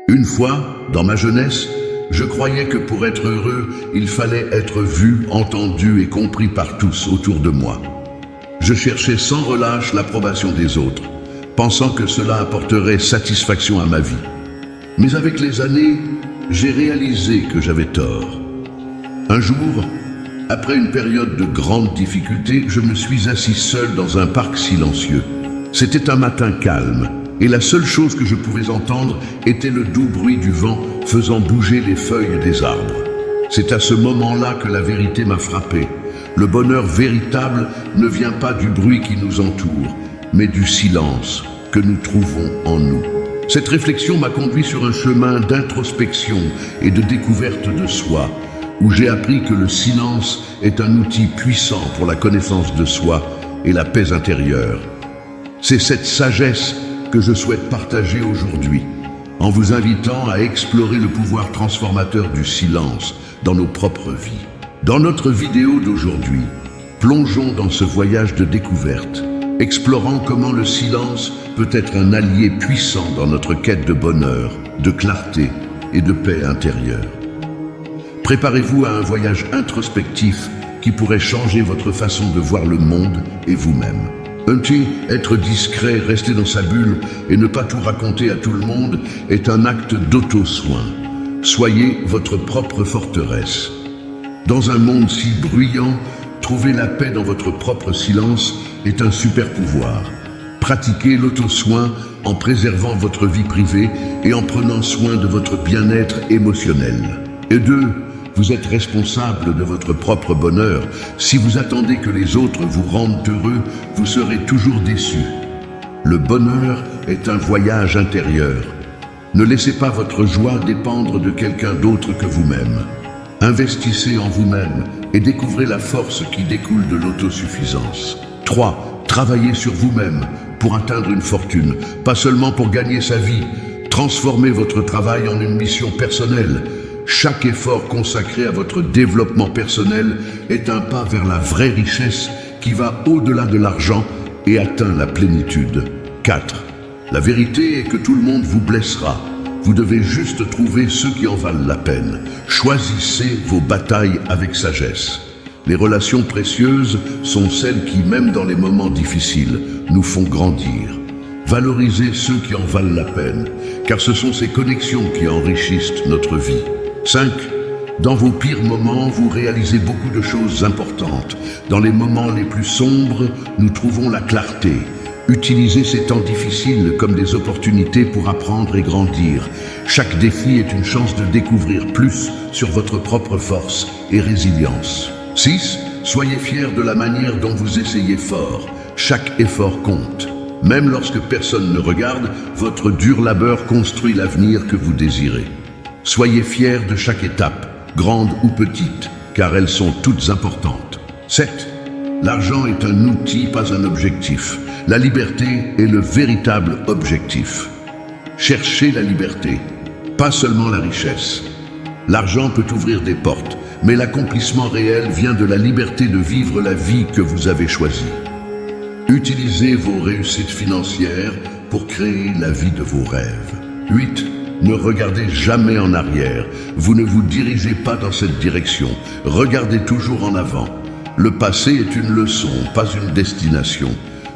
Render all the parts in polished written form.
Une fois, dans ma jeunesse, je croyais que pour être heureux, il fallait être vu, entendu et compris par tous autour de moi. Je cherchais sans relâche l'approbation des autres, pensant que cela apporterait satisfaction à ma vie. Mais avec les années, j'ai réalisé que j'avais tort. Un jour, après une période de grandes difficultés, je me suis assis seul dans un parc silencieux. C'était un matin calme, et la seule chose que je pouvais entendre était le doux bruit du vent faisant bouger les feuilles des arbres. C'est à ce moment-là que la vérité m'a frappé. Le bonheur véritable ne vient pas du bruit qui nous entoure, mais du silence que nous trouvons en nous. Cette réflexion m'a conduit sur un chemin d'introspection et de découverte de soi, où j'ai appris que le silence est un outil puissant pour la connaissance de soi et la paix intérieure. C'est cette sagesse que je souhaite partager aujourd'hui, en vous invitant à explorer le pouvoir transformateur du silence dans nos propres vies. Dans notre vidéo d'aujourd'hui, plongeons dans ce voyage de découverte, explorant comment le silence peut être un allié puissant dans notre quête de bonheur, de clarté et de paix intérieure. Préparez-vous à un voyage introspectif qui pourrait changer votre façon de voir le monde et vous-même. Être discret, rester dans sa bulle et ne pas tout raconter à tout le monde est un acte d'auto-soin. Soyez votre propre forteresse. Dans un monde si bruyant, trouver la paix dans votre propre silence est un super pouvoir. Pratiquez l'auto-soin en préservant votre vie privée et en prenant soin de votre bien-être émotionnel. Et 2, vous êtes responsable de votre propre bonheur. Si vous attendez que les autres vous rendent heureux, vous serez toujours déçu. Le bonheur est un voyage intérieur. Ne laissez pas votre joie dépendre de quelqu'un d'autre que vous-même. Investissez en vous-même et découvrez la force qui découle de l'autosuffisance. 3. Travaillez sur vous-même pour atteindre une fortune, pas seulement pour gagner sa vie. Transformez votre travail en une mission personnelle. Chaque effort consacré à votre développement personnel est un pas vers la vraie richesse qui va au-delà de l'argent et atteint la plénitude. 4. La vérité est que tout le monde vous blessera. Vous devez juste trouver ceux qui en valent la peine. Choisissez vos batailles avec sagesse. Les relations précieuses sont celles qui, même dans les moments difficiles, nous font grandir. Valorisez ceux qui en valent la peine, car ce sont ces connexions qui enrichissent notre vie. 5. Dans vos pires moments, vous réalisez beaucoup de choses importantes. Dans les moments les plus sombres, nous trouvons la clarté. Utilisez ces temps difficiles comme des opportunités pour apprendre et grandir. Chaque défi est une chance de découvrir plus sur votre propre force et résilience. 6. Soyez fiers de la manière dont vous essayez fort. Chaque effort compte. Même lorsque personne ne regarde, votre dur labeur construit l'avenir que vous désirez. Soyez fiers de chaque étape, grande ou petite, car elles sont toutes importantes. 7. L'argent est un outil, pas un objectif. La liberté est le véritable objectif. Cherchez la liberté, pas seulement la richesse. L'argent peut ouvrir des portes, mais l'accomplissement réel vient de la liberté de vivre la vie que vous avez choisie. Utilisez vos réussites financières pour créer la vie de vos rêves. 8. Ne regardez jamais en arrière. Vous ne vous dirigez pas dans cette direction. Regardez toujours en avant. Le passé est une leçon, pas une destination.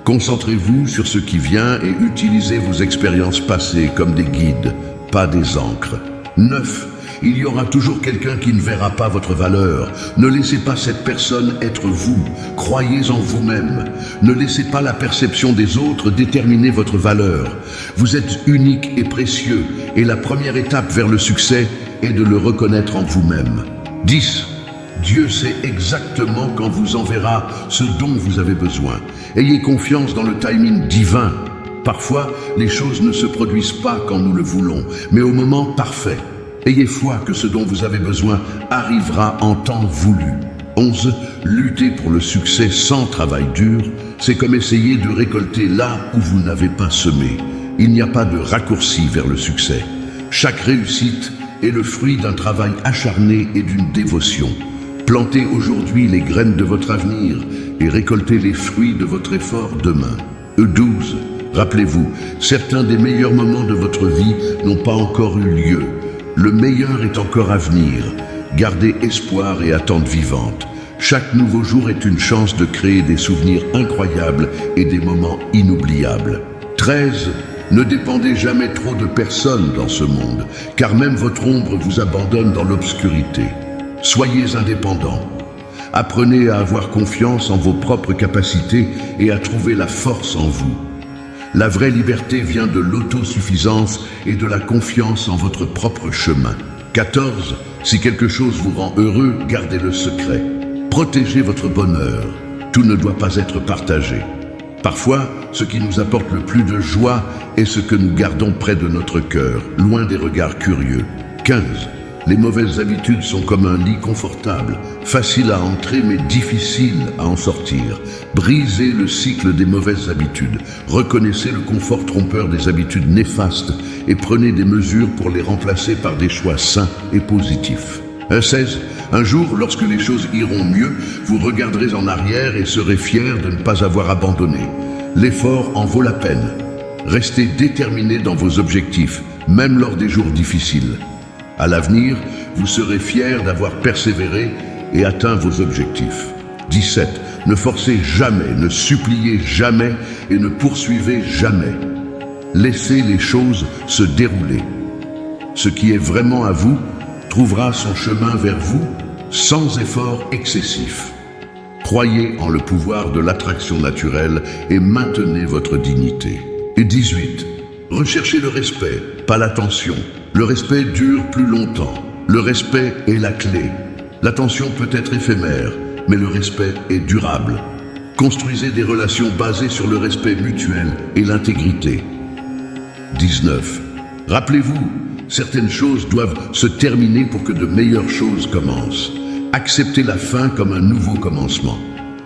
Concentrez-vous sur ce qui vient et utilisez vos expériences passées comme des guides, pas des ancres. 9. Il y aura toujours quelqu'un qui ne verra pas votre valeur. Ne laissez pas cette personne être vous. Croyez en vous-même. Ne laissez pas la perception des autres déterminer votre valeur. Vous êtes unique et précieux, et la première étape vers le succès est de le reconnaître en vous-même. 10. Dieu sait exactement quand vous enverra ce dont vous avez besoin. Ayez confiance dans le timing divin. Parfois, les choses ne se produisent pas quand nous le voulons, mais au moment parfait. Ayez foi que ce dont vous avez besoin arrivera en temps voulu. 11. Lutter pour le succès sans travail dur, c'est comme essayer de récolter là où vous n'avez pas semé. Il n'y a pas de raccourci vers le succès. Chaque réussite est le fruit d'un travail acharné et d'une dévotion. Plantez aujourd'hui les graines de votre avenir et récoltez les fruits de votre effort demain. 12. Rappelez-vous, certains des meilleurs moments de votre vie n'ont pas encore eu lieu. Le meilleur est encore à venir. Gardez espoir et attente vivante. Chaque nouveau jour est une chance de créer des souvenirs incroyables et des moments inoubliables. 13. Ne dépendez jamais trop de personne dans ce monde, car même votre ombre vous abandonne dans l'obscurité. Soyez indépendant. Apprenez à avoir confiance en vos propres capacités et à trouver la force en vous. La vraie liberté vient de l'autosuffisance et de la confiance en votre propre chemin. 14. Si quelque chose vous rend heureux, gardez-le secret. Protégez votre bonheur. Tout ne doit pas être partagé. Parfois, ce qui nous apporte le plus de joie est ce que nous gardons près de notre cœur, loin des regards curieux. 15. Les mauvaises habitudes sont comme un lit confortable, facile à entrer mais difficile à en sortir. Brisez le cycle des mauvaises habitudes, reconnaissez le confort trompeur des habitudes néfastes et prenez des mesures pour les remplacer par des choix sains et positifs. 16. Un jour, lorsque les choses iront mieux, vous regarderez en arrière et serez fiers de ne pas avoir abandonné. L'effort en vaut la peine. Restez déterminés dans vos objectifs, même lors des jours difficiles. À l'avenir, vous serez fiers d'avoir persévéré et atteint vos objectifs. 17. Ne forcez jamais, ne suppliez jamais et ne poursuivez jamais. Laissez les choses se dérouler. Ce qui est vraiment à vous trouvera son chemin vers vous sans effort excessif. Croyez en le pouvoir de l'attraction naturelle et maintenez votre dignité. Et 18. Recherchez le respect, pas l'attention. Le respect dure plus longtemps. Le respect est la clé. L'attention peut être éphémère, mais le respect est durable. Construisez des relations basées sur le respect mutuel et l'intégrité. 19. Rappelez-vous, certaines choses doivent se terminer pour que de meilleures choses commencent. Acceptez la fin comme un nouveau commencement.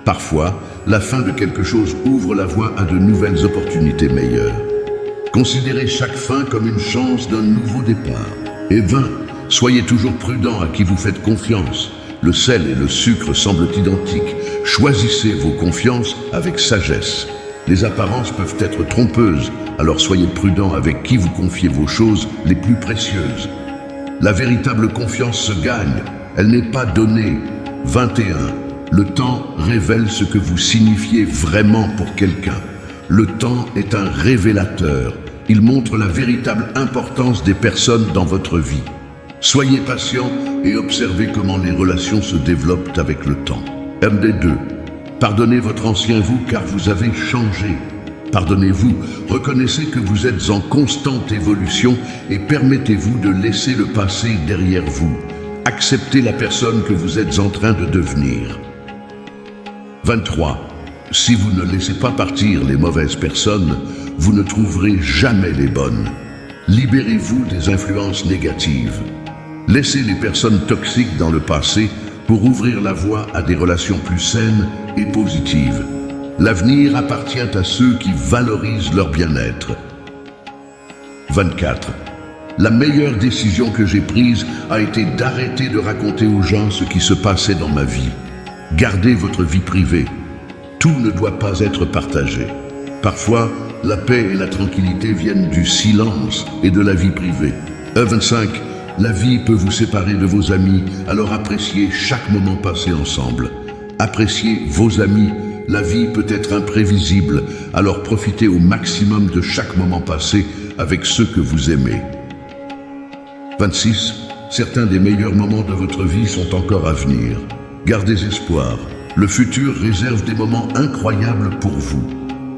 Parfois, la fin de quelque chose ouvre la voie à de nouvelles opportunités meilleures. Considérez chaque fin comme une chance d'un nouveau départ. Et 20. Soyez toujours prudent à qui vous faites confiance. Le sel et le sucre semblent identiques. Choisissez vos confiances avec sagesse. Les apparences peuvent être trompeuses, alors soyez prudent avec qui vous confiez vos choses les plus précieuses. La véritable confiance se gagne, elle n'est pas donnée. 21. Le temps révèle ce que vous signifiez vraiment pour quelqu'un. Le temps est un révélateur. Il montre la véritable importance des personnes dans votre vie. Soyez patient et observez comment les relations se développent avec le temps. MD2. Pardonnez votre ancien vous car vous avez changé. Pardonnez-vous, reconnaissez que vous êtes en constante évolution et permettez-vous de laisser le passé derrière vous. Acceptez la personne que vous êtes en train de devenir. 23. Si vous ne laissez pas partir les mauvaises personnes, vous ne trouverez jamais les bonnes. Libérez-vous des influences négatives. Laissez les personnes toxiques dans le passé pour ouvrir la voie à des relations plus saines et positives. L'avenir appartient à ceux qui valorisent leur bien-être. 24. La meilleure décision que j'ai prise a été d'arrêter de raconter aux gens ce qui se passait dans ma vie. Gardez votre vie privée. Tout ne doit pas être partagé. Parfois, la paix et la tranquillité viennent du silence et de la vie privée. 25. La vie peut vous séparer de vos amis, alors appréciez chaque moment passé ensemble. Appréciez vos amis. La vie peut être imprévisible, alors profitez au maximum de chaque moment passé avec ceux que vous aimez. 26. Certains des meilleurs moments de votre vie sont encore à venir. Gardez espoir. Le futur réserve des moments incroyables pour vous.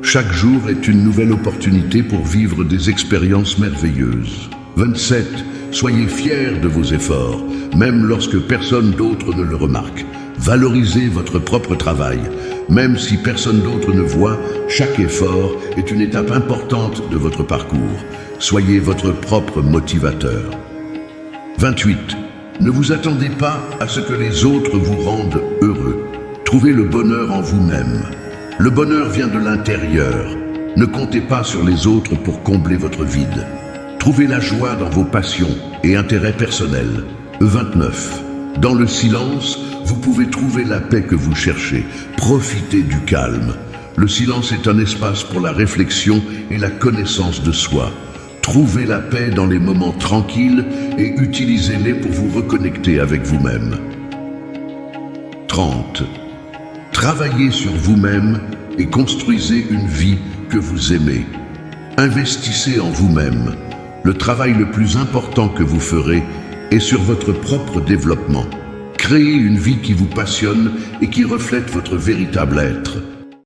Chaque jour est une nouvelle opportunité pour vivre des expériences merveilleuses. 27. Soyez fiers de vos efforts, même lorsque personne d'autre ne le remarque. Valorisez votre propre travail. Même si personne d'autre ne voit, chaque effort est une étape importante de votre parcours. Soyez votre propre motivateur. 28. Ne vous attendez pas à ce que les autres vous rendent heureux. Trouvez le bonheur en vous-même. Le bonheur vient de l'intérieur. Ne comptez pas sur les autres pour combler votre vide. Trouvez la joie dans vos passions et intérêts personnels. 29. Dans le silence, vous pouvez trouver la paix que vous cherchez. Profitez du calme. Le silence est un espace pour la réflexion et la connaissance de soi. Trouvez la paix dans les moments tranquilles et utilisez-les pour vous reconnecter avec vous-même. 30. Travaillez sur vous-même et construisez une vie que vous aimez. Investissez en vous-même. Le travail le plus important que vous ferez est sur votre propre développement. Créez une vie qui vous passionne et qui reflète votre véritable être.